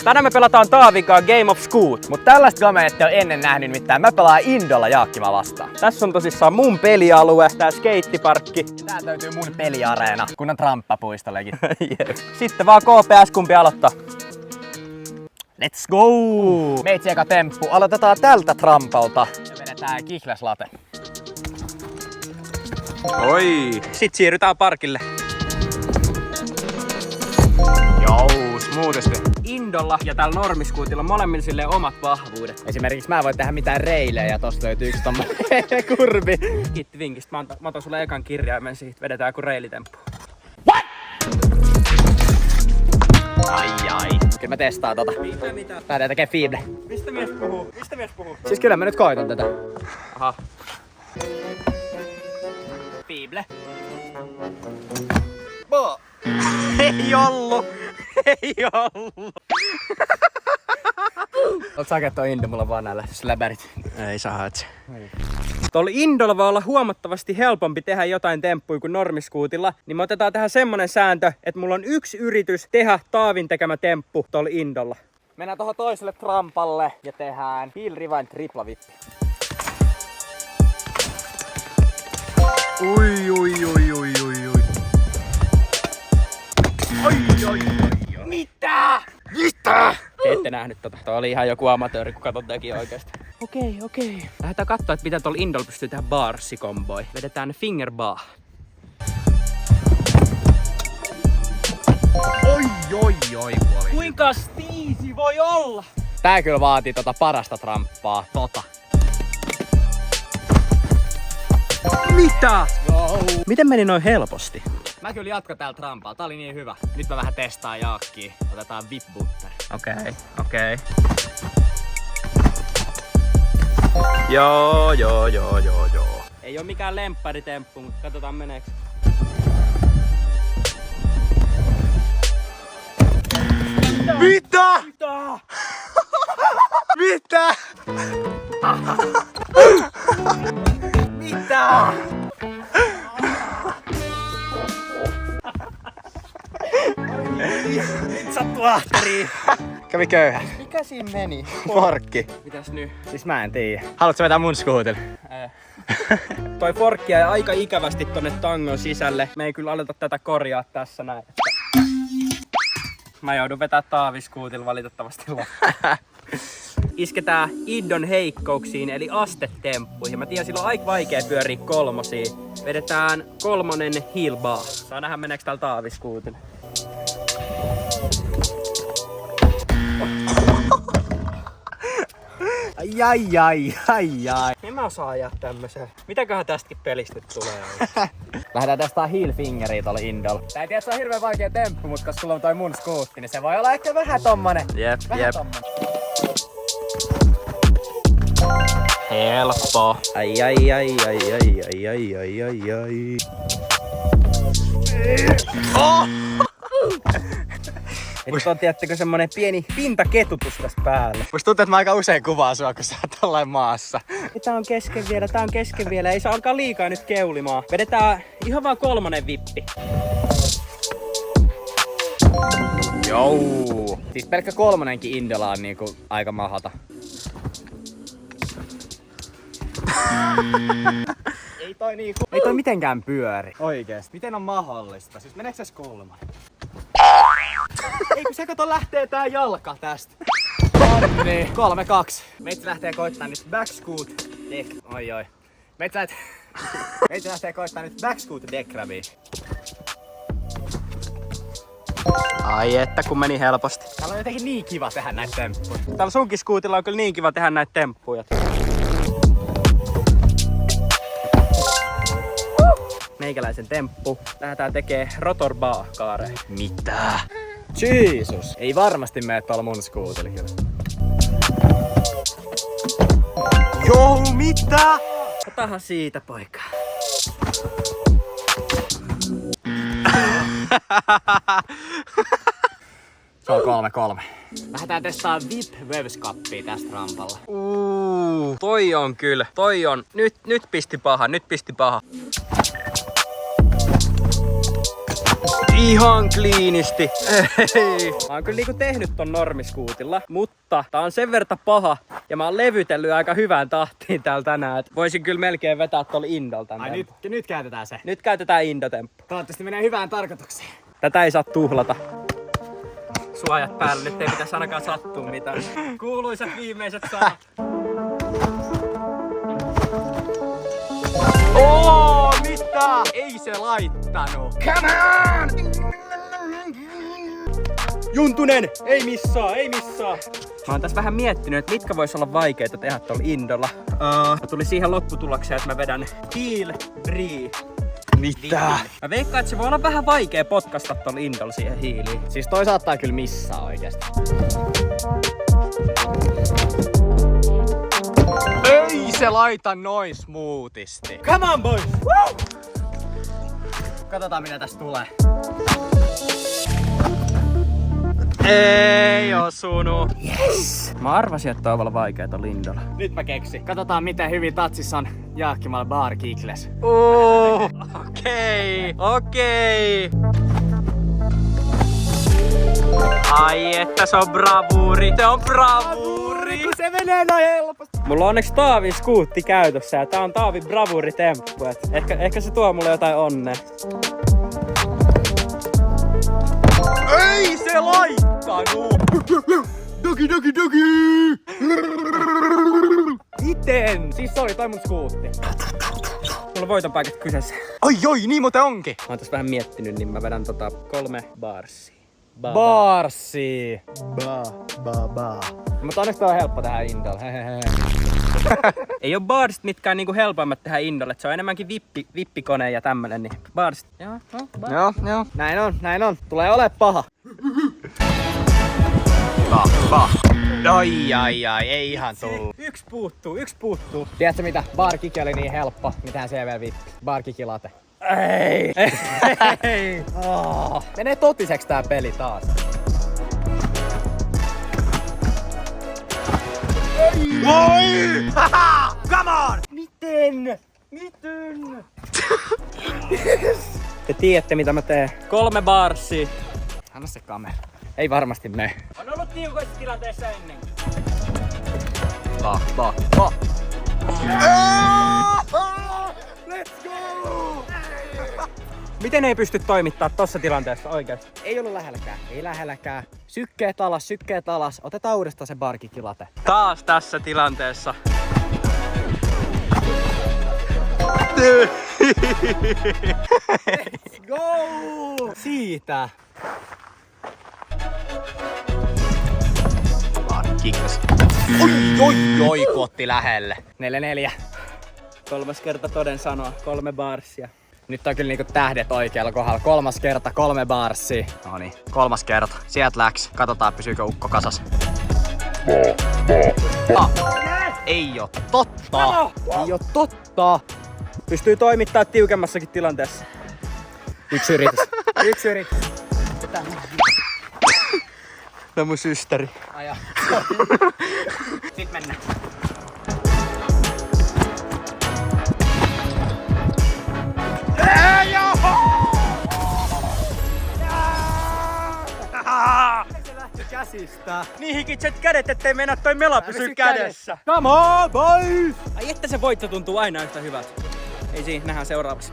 Tänään me pelataan Taavinkaan Game of Scoot. Mut tällaista gamea ette ole ennen nähnyt, nimittäin mä pelaan Indolla Jaakkima vastaan. Tässä on tosissaan mun pelialue, tää skeittiparkki. Ja tää löytyy mun peliareena, kunnon tramppapuistollekin. Sitten vaan KPS, kumpi aloittaa. Let's go! Meitsi eka temppu. Aloitetaan tältä trampalta. Ja vedetään kihlaslate. Oi! Sitten siirrytään parkille. Jou, smoothisti. Indolla ja täällä normiskuutilla on molemmilla silleen omat vahvuudet. Esimerkiksi mä en voi tehdä mitään reilejä ja tosta löytyy yksi tommonen kurvi. Kiitti vinkistä. Mä otan sulle ekan kirjaimen siitä. Vedetään joku reilitemppu. Ai. Kyllä mä testaan tota. Mitä? Lähdetään tekee fiible. Mistä mies puhuu? Mistä mies puhuu? Siis kyllä mä nyt koitan tätä. Aha. Fiible. Bo. Ei ollu. Ei ollu. Oot säkin toi Indo, mulla on vaan näillä släbärit. Ei saa et. Tuolla Indolla voi olla huomattavasti helpompi tehdä jotain temppuja kuin normiskuutilla, niin me otetaan tähän semmonen sääntö, että mulla on yksi yritys tehdä Taavin tekemä temppu tuolla Indolla. Mennään tohon toiselle trampalle ja tehdään heel rewind triplavippi. Oi. Mitä? Te ette nähnyt tota. Toi oli ihan joku amatööri, kun katot teki oikeesti. Okei. Lähdetään kattoo, että mitä tuolla Indolla pystyy tehdä barsikomboja. Vedetään finger bar. Oi, puoli. Kuinka easy voi olla? Tää kyllä vaatii tota parasta tramppaa. Mitä? Wow. Miten meni noin helposti? Mä kyllä jatkan täällä trampaa. Tää oli niin hyvä. Nyt mä vähän testaan Jaakkia. Otetaan whip butter. Okei. Joo. Ei oo mikään lempparitemppu, mutta katsotaan meneeks. Mitä? Mitä? Nyt sattuu ahteriin. Kävi köyhä. Mikä siinä meni? Forkki. Mitäs nyt? Siis mä en tiedä. Haluatko vetää mun skuutin? Toi forkki jäi aika ikävästi tonne tangon sisälle. Me ei kyllä aleta tätä korjaa tässä näin. Mä joudun vetää Taaviskuutilla valitettavasti loppuun. Isketään Indon heikkouksiin eli astetemppuihin. Mä tiedän, silloin on aika vaikea pyöriä kolmosia. Vedetään kolmonen heel bar. Saa nähdä meneekö täällä Taaviskuutilla. Ai. En mä osaa ajaa tämmösen. Mitäköhän tästäkin pelistä nyt tulee? Lähdetään testaa heel fingeria tuolla Indolla. Tää ei tiedä, se on hirveen vaikea temppu, mutta koska sulla on toi mun skuutti, niin se voi olla ehkä vähän tommonen. Jep. Tommonen. Helppo. Ai. Nyt on tiettäkö semmonen pieni pintaketutus tässä päällä. Musta tuntuu, että mä aika usein kuvaan sua, kun sä oot tollain maassa. Tää on kesken vielä. Ei saa alkaa liikaa nyt keulimaan. Vedetään ihan vaan kolmonen vippi. Jou. Siis pelkkä kolmonenkin Indola on niinku aika mahata. Ei toi mitenkään pyöri. Oikeesti. Miten on mahdollista? Siis meneekö se kolman? Ei kun se kato lähtee tää jalka tästä. Niin. 3-2. Meitsi lähtee koittaa nyt backscoot deck. Oi. Meitsi lähtee koittaa nyt backscoot deckrabia. Ai että kun meni helposti. Täällä on jotenkin niin kiva tehdä näitä temppuja. Täällä sunkin skuutilla on kyllä niin kiva tehdä näitä temppuja. Meikäläisen temppu. Lähdetään tekee rotor bar kaareen. Mitä? Jesus! Ei varmasti mene tuolla mun skuutilla kyllä. Joo, mitä? Otahan siitä, poika. Se on 3-3. Lähdetään testaa Whip Waves Cupia tästä rampalla. Toi on kyllä. Nyt pisti paha. Ihan kliinisti. Ei. Mä oon kyllä niinku tehnyt ton normiskuutilla, mutta tää on sen verran paha ja mä oon levytellyt aika hyvään tahtiin täällä tänään, että voisin kyllä melkein vetää tuolla Indolta. Ai nyt käytetään se. Nyt käytetään Indotemppu. Toivottavasti menee hyvään tarkoitukseen. Tätä ei saa tuhlata. Suojat päällä, nyt ei pitäisi ainakaan sattua mitään. Kuuluisat viimeiset sanat. Mitä? Ei se laittanut. Come on! Juntunen! Ei missaa, ei missaa! Mä oon tässä vähän miettinyt, että mitkä vois olla vaikeita tehdä tuolla Indolla. Mä tulin siihen lopputulokseen, että mä vedän heel bree. Mitä? Mä veikkaan, että se voi olla vähän vaikea potkasta tuolla Indolla siihen hiiliin. Siis toi saattaa kyllä missaa oikeesti. Ei se laita noin smoothisti. Come on boys! Woo! Katsotaan mitä tästä tulee. Ei osunut. Yes! Mä arvasin, että toi on olla vaikeeta Indolla. Nyt mä keksin. Katsotaan miten hyvin tatsissa on Jaakkimal Bar Kikles. Okei. Ai että se on bravuuri. Se on bravuuri. Kun se menee noin helposti. Mulla on onneksi Taavin skuutti käytössä ja tää on Taavin bravuuritemppu. Ehkä se tuo mulle jotain onnea. Ei se laittanut! Dogi! Miten? Siis se oli toi mun skuutti. Mulla on voitonpaikat kyseessä. Ai, niin muuten onkin. Mä oon tässä vähän miettinyt, niin mä vedän 3 barsia. Barsi. Mutta onneksi toi on helppo tehdä Indolla. Ei oo barsit mitkään niinku helpoimmat tehdä Indolle. Se on enemmänkin vippikone ja tämmönen. Niin barsit. Joo. Näin on. Tulee ole paha. Ai, ei ihan tullu. Yksi puuttuu. Tiedätkö mitä? Bar Kiki oli niin helppo. Mitään CV-vippi. Bar Kiki late. Ei. Oh. Menee totiseksi tää peli taas. Voi! Come on! Miten? Te tiedätte mitä mä teen. 3 barsia. Anna se kamera. Ei varmasti mene. On ollut tiukoissa tilanteissa ennen. Let's go! Miten ei pysty toimittaa tossa tilanteessa oikeesti? Ei ollut lähelläkään. Sykkeet alas. Otetaan uudestaan se Bar Kiki late. Taas tässä tilanteessa. Let's go! Siitä. Kikkas. Oi, kotti lähelle. 4-4. 3. kerta toden sanoa. 3 barsia. Nyt on kyllä niinku tähdet oikealla kohdalla. 3. kerta, 3 barsia. Noniin, 3. kerta. Sieltä läks. Katsotaan pysyykö ukko kasas. Ei oo totta. Pystyy toimittaa tiukemmassakin tilanteessa. Yksi yritys. No mun systeri. Aja. Sit mennään. Se lähti käsistä. Niin hikitset kädet, ettei mennä toi mela pysy kädessä. Come on, boys! Ai että se voitto tuntuu aina yhtä hyvältä. Ei siinä, nähdään seuraavaksi.